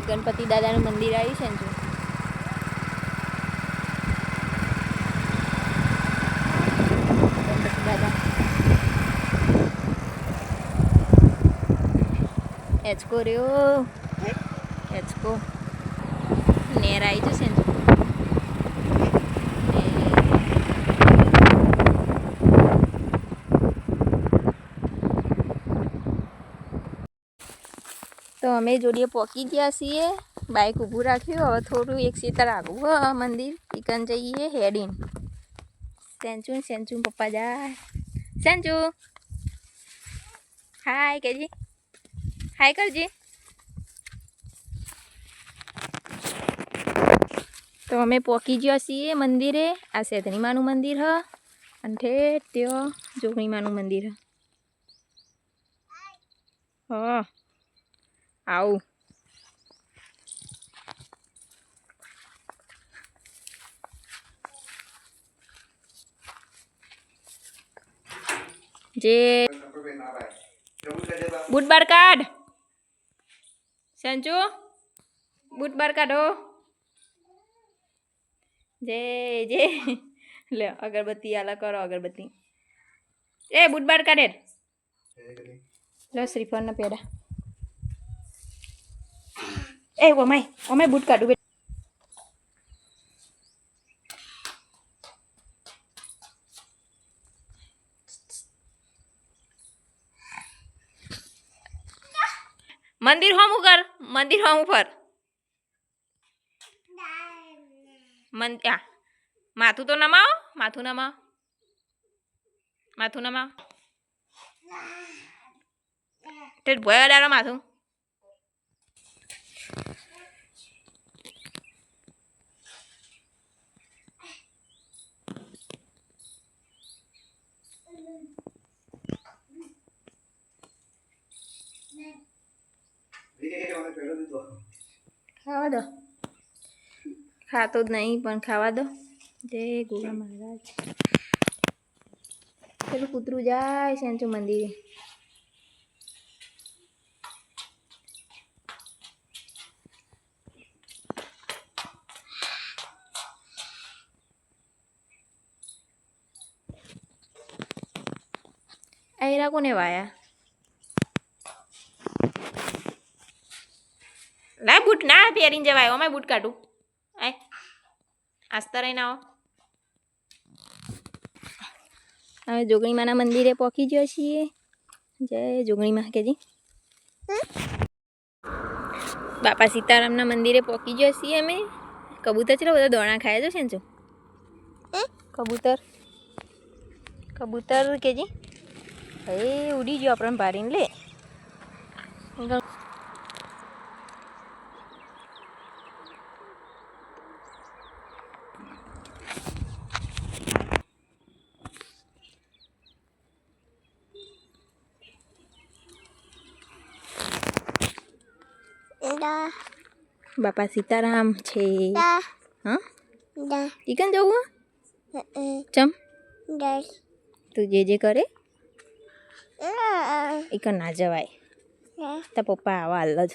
ગણપતિ દાદાનું મંદિર આવ્યું છે ને જો ગણપતિ દાદા એચકો રહ્યો એચકો નેર આવી જશે ને તો અમે જોડીએ પહોંચી ગયા છીએ બાઇક ઊભું રાખ્યું હવે થોડું એક સીટર આગું હ મંદિર ઈકન જઈએ હેડીન સેન્ચું પપ્પા જાય સેન્ચુ હાય કેજી હાય કરજે તો અમે પહોંચી ગયા છીએ મંદિરે આ શેતની માનું મંદિર હ અને ઠેઠ ત્યાં જોગણી માનું મંદિર હ આવું જે બૂટ બાર કાઢ સંચુ બૂટ બાર કાઢો જે લે અગરબત્તી આલા કરો અગરબત્તી એ બૂટ બાર કાઢે લો શ્રીફળ ના પેડા એ ઓમાય બૂટ કાઢું મંદિર હોમું કર મંદિર હોમું ફર માથું તો નમાવો માથું નમાવો તે ભોય ડારો માથું ખાવા દો ખાતો જ નહીં પણ ખાવા દો જય ગોગા મહારાજ પેલું કૂતરું જાય સેન્ચુ મંદિરે આયરા કોને વાયા લાય બૂટ ના પહેરીને જવાય અમે બૂટ કાઢું આય આસ્તા રહીને આવો હવે જોગણીમાના મંદિરે પહોંચી ગયા છીએ જય જોગણીમાં કેજી બાપા સીતારામના મંદિરે પહોંચી ગયા છીએ અમે કબૂતર ચલો બધા દોણા ખાય છે ને જો કબૂતર કેજી એ ઉડી ગયો આપણને ભારીને લે બાપા સીતારામ છે હા ઈકન જવું ચમ તું જે કરે ઈકન ના જવાય તા પપ્પા આવા હાલ જ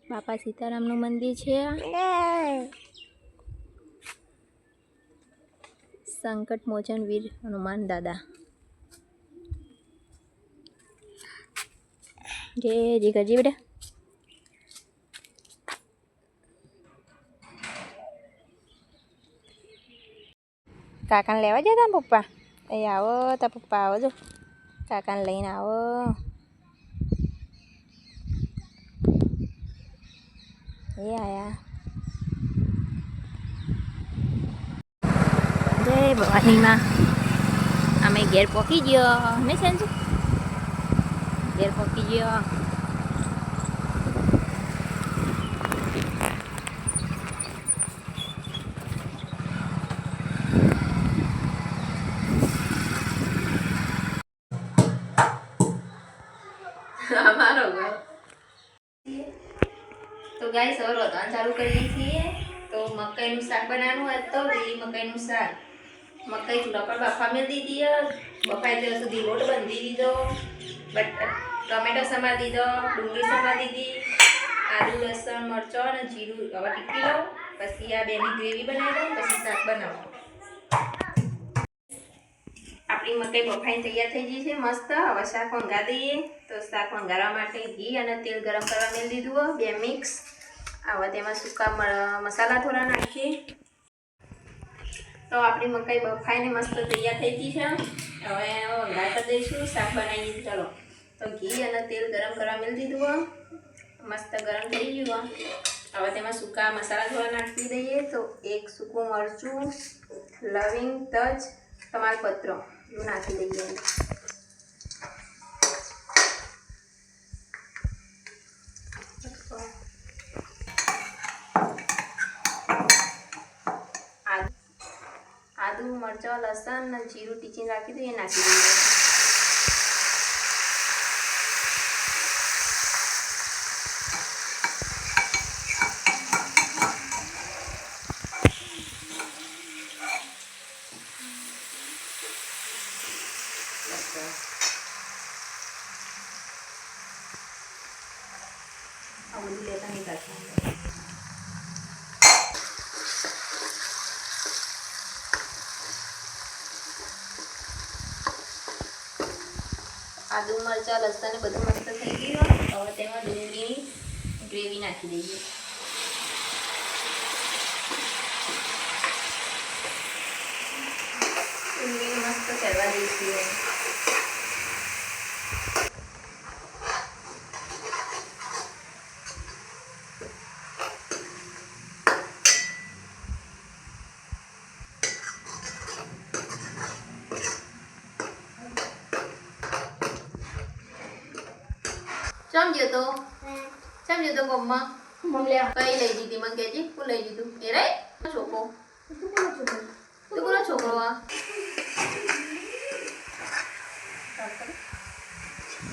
બાપા સીતારામનું મંદિર છે સંકટ મોચન વીર હનુમાન દાદા જે કરજે બેટા કાકાને લેવા જતા ને પપ્પા એ આવો તા પપ્પા આવો જો કાકાને લઈને આવો એ આયા જય ભવાનીમાં અમે ઘેર પહોંચી ગયો ને સંજુ ઘેર પહોંચી ગયો અમારો ઘર તો ગાઈસ હવે રોધવાનું ચાલુ કરીએ છીએ તો મકાઈનું શાક બનાવવાનું હોય તો લીલી મકાઈનું શાક મકાઈ ચૂલા પર બાફા મેં દીધી બફાઈ ત્યાં સુધી લોટ બાંધી દીધો બટ ટમેટો સમાર દીધો, ડુંગળી સમાર દીધી, આદુ લસણ મરચો અને જીરું હવે ટીકી લઉં, પછી આ બેની ગ્રેવી બનાવી દઉં, પછી શાક બનાવું. આપણી મકાઈ બફાઈને તૈયાર થઈ ગઈ છે મસ્ત. હવે શાક વંગાર દઈએ. તો શાક વંગારવા માટે ઘી અને તેલ ગરમ કરવા મેળ દીધું, બે મિક્સ. હવે તેમાં સૂકા મસાલા થોડા નાખીએ. તો આપણી મકાઈ બફાઈને મસ્ત તૈયાર થઈ ગઈ છે. હવે વંગાર કરી દઈશું, શાક બનાવીએ. ચલો, તો ઘી અને તેલ ગરમ કરવા મેળ દીધું, મસ્ત ગરમ થઈ ગયું. હવે તેમાં સૂકા મસાલા થોડા નાખી દઈએ. તો એક સૂકું મરચું, લવિંગ, તજ, તમાલપત્ર એવું નાખી દઈએ. આદુ મરચાં લસણ અને જીરું ટીચીને રાખી દઈએ, નાખી દઈએ. આ બધું લેતા નહીં રાખવાનું. આદુ મરચાં લસણ બધું મસ્ત થઈ ગયું. હવે તેમાં ડુંગળીની ગ્રેવી નાખી દઈએ. ડુંગળી મસ્ત ચડવા દઈશું. સમજો તો કોમમાં કઈ લઈ દીધી મને કહેજી. હું લઈ દીધું એ રે છોકરો. તું કોનો છોકરો? આ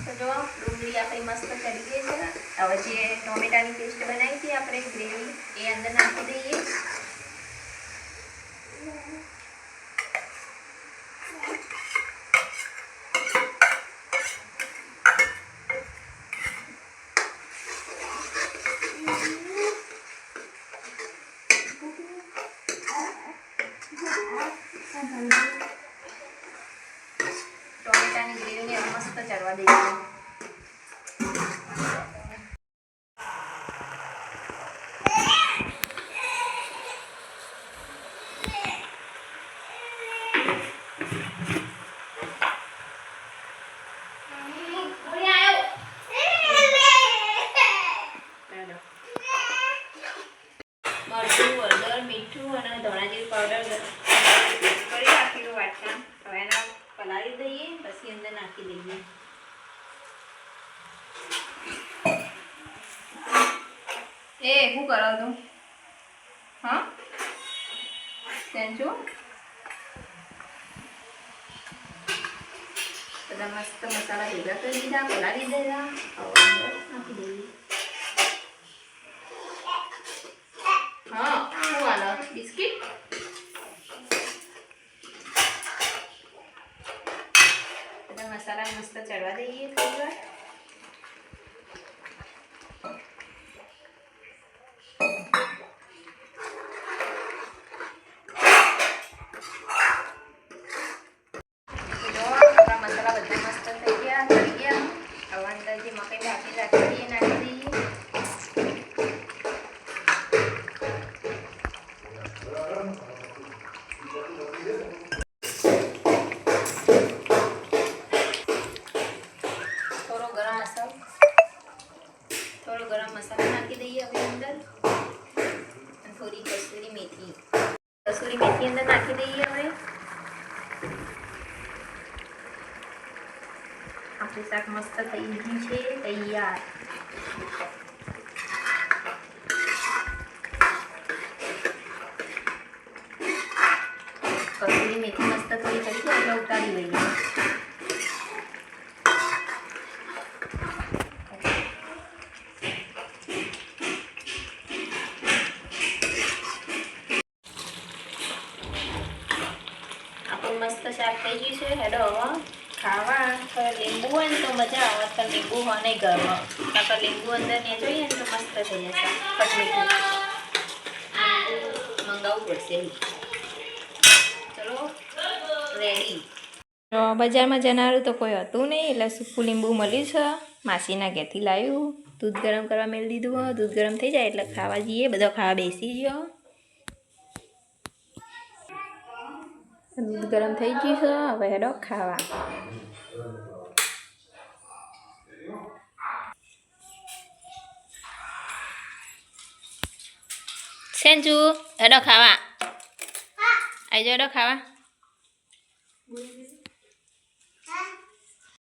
તો જો ડુંગળી આપણી મસ્ત ચડી ગઈ છે. હવે જે ટોમેટાની પેસ્ટ બનાવી હતી આપણે ગ્રેવી એ અંદર નાખી દઈએ. ટોમેટાની ગ્રેવીને મસ્ત ચડવા દઈશું. મરચું, હળદર, મીઠું અને ધાણા જીરું પાવડર કરી રાખેલું વાટકા. હવે એના પલાળી દઈએ, પછી અંદર નાખી દઈએ. એ શું કરો તું? હા કેમ છો? બધા મસ્ત મસાલા ભેગા કરી દીધા, પલાળી દીધા. હવે અંદર નાખી દઈએ. હા શું વાલો બિસ્કિટ? બધા મસાલા મસ્ત ચડવા દઈએ થોડી વાર. મસાલા બધા મસ્ત થઈ ગયા, ચડી ગયા. હવે અંદર જે મકાઈ બાફી રાખી દઈએ, નાખી દઈએ. થોડો ગરમ મસાલો નાખી દઈએ હવે અંદર. અને થોડી કસૂરી મેથી અંદર નાખી દઈએ. હવે આપણું શાક મસ્ત થઈ ગયું છે, તૈયાર. કસૂરી મેથી મસ્ત થોડી કરી છે એટલે ઉતારી લઈએ. આપણું મસ્ત શાક થઈ ગયું છે. હેડો હવે ખાવા. લીંબુ હોય ને તો મજા આવે પણ લીંબુ હોય નહીં ઘરમાં નકર લીંબુ અંદર ને જોઈએ ને તો મસ્ત થઈ જશે ખટમીઠું મંગાવવું પડશે ચલો રેડી બજારમાં જનારું તો કોઈ હતું નહીં એટલે સૂકું લીંબુ મળ્યું છે માસીના ઘેરથી લાવ્યું દૂધ ગરમ કરવા મેળ દીધું દૂધ ગરમ થઈ જાય એટલે ખાવા જઈએ બધો ખાવા બેસી ગયો દૂધ ગરમ થઈ ગયું છે હવે હેડો ખાવા સેન્જુ હેડો ખાવા આવી જાઓ હેડો ખાવા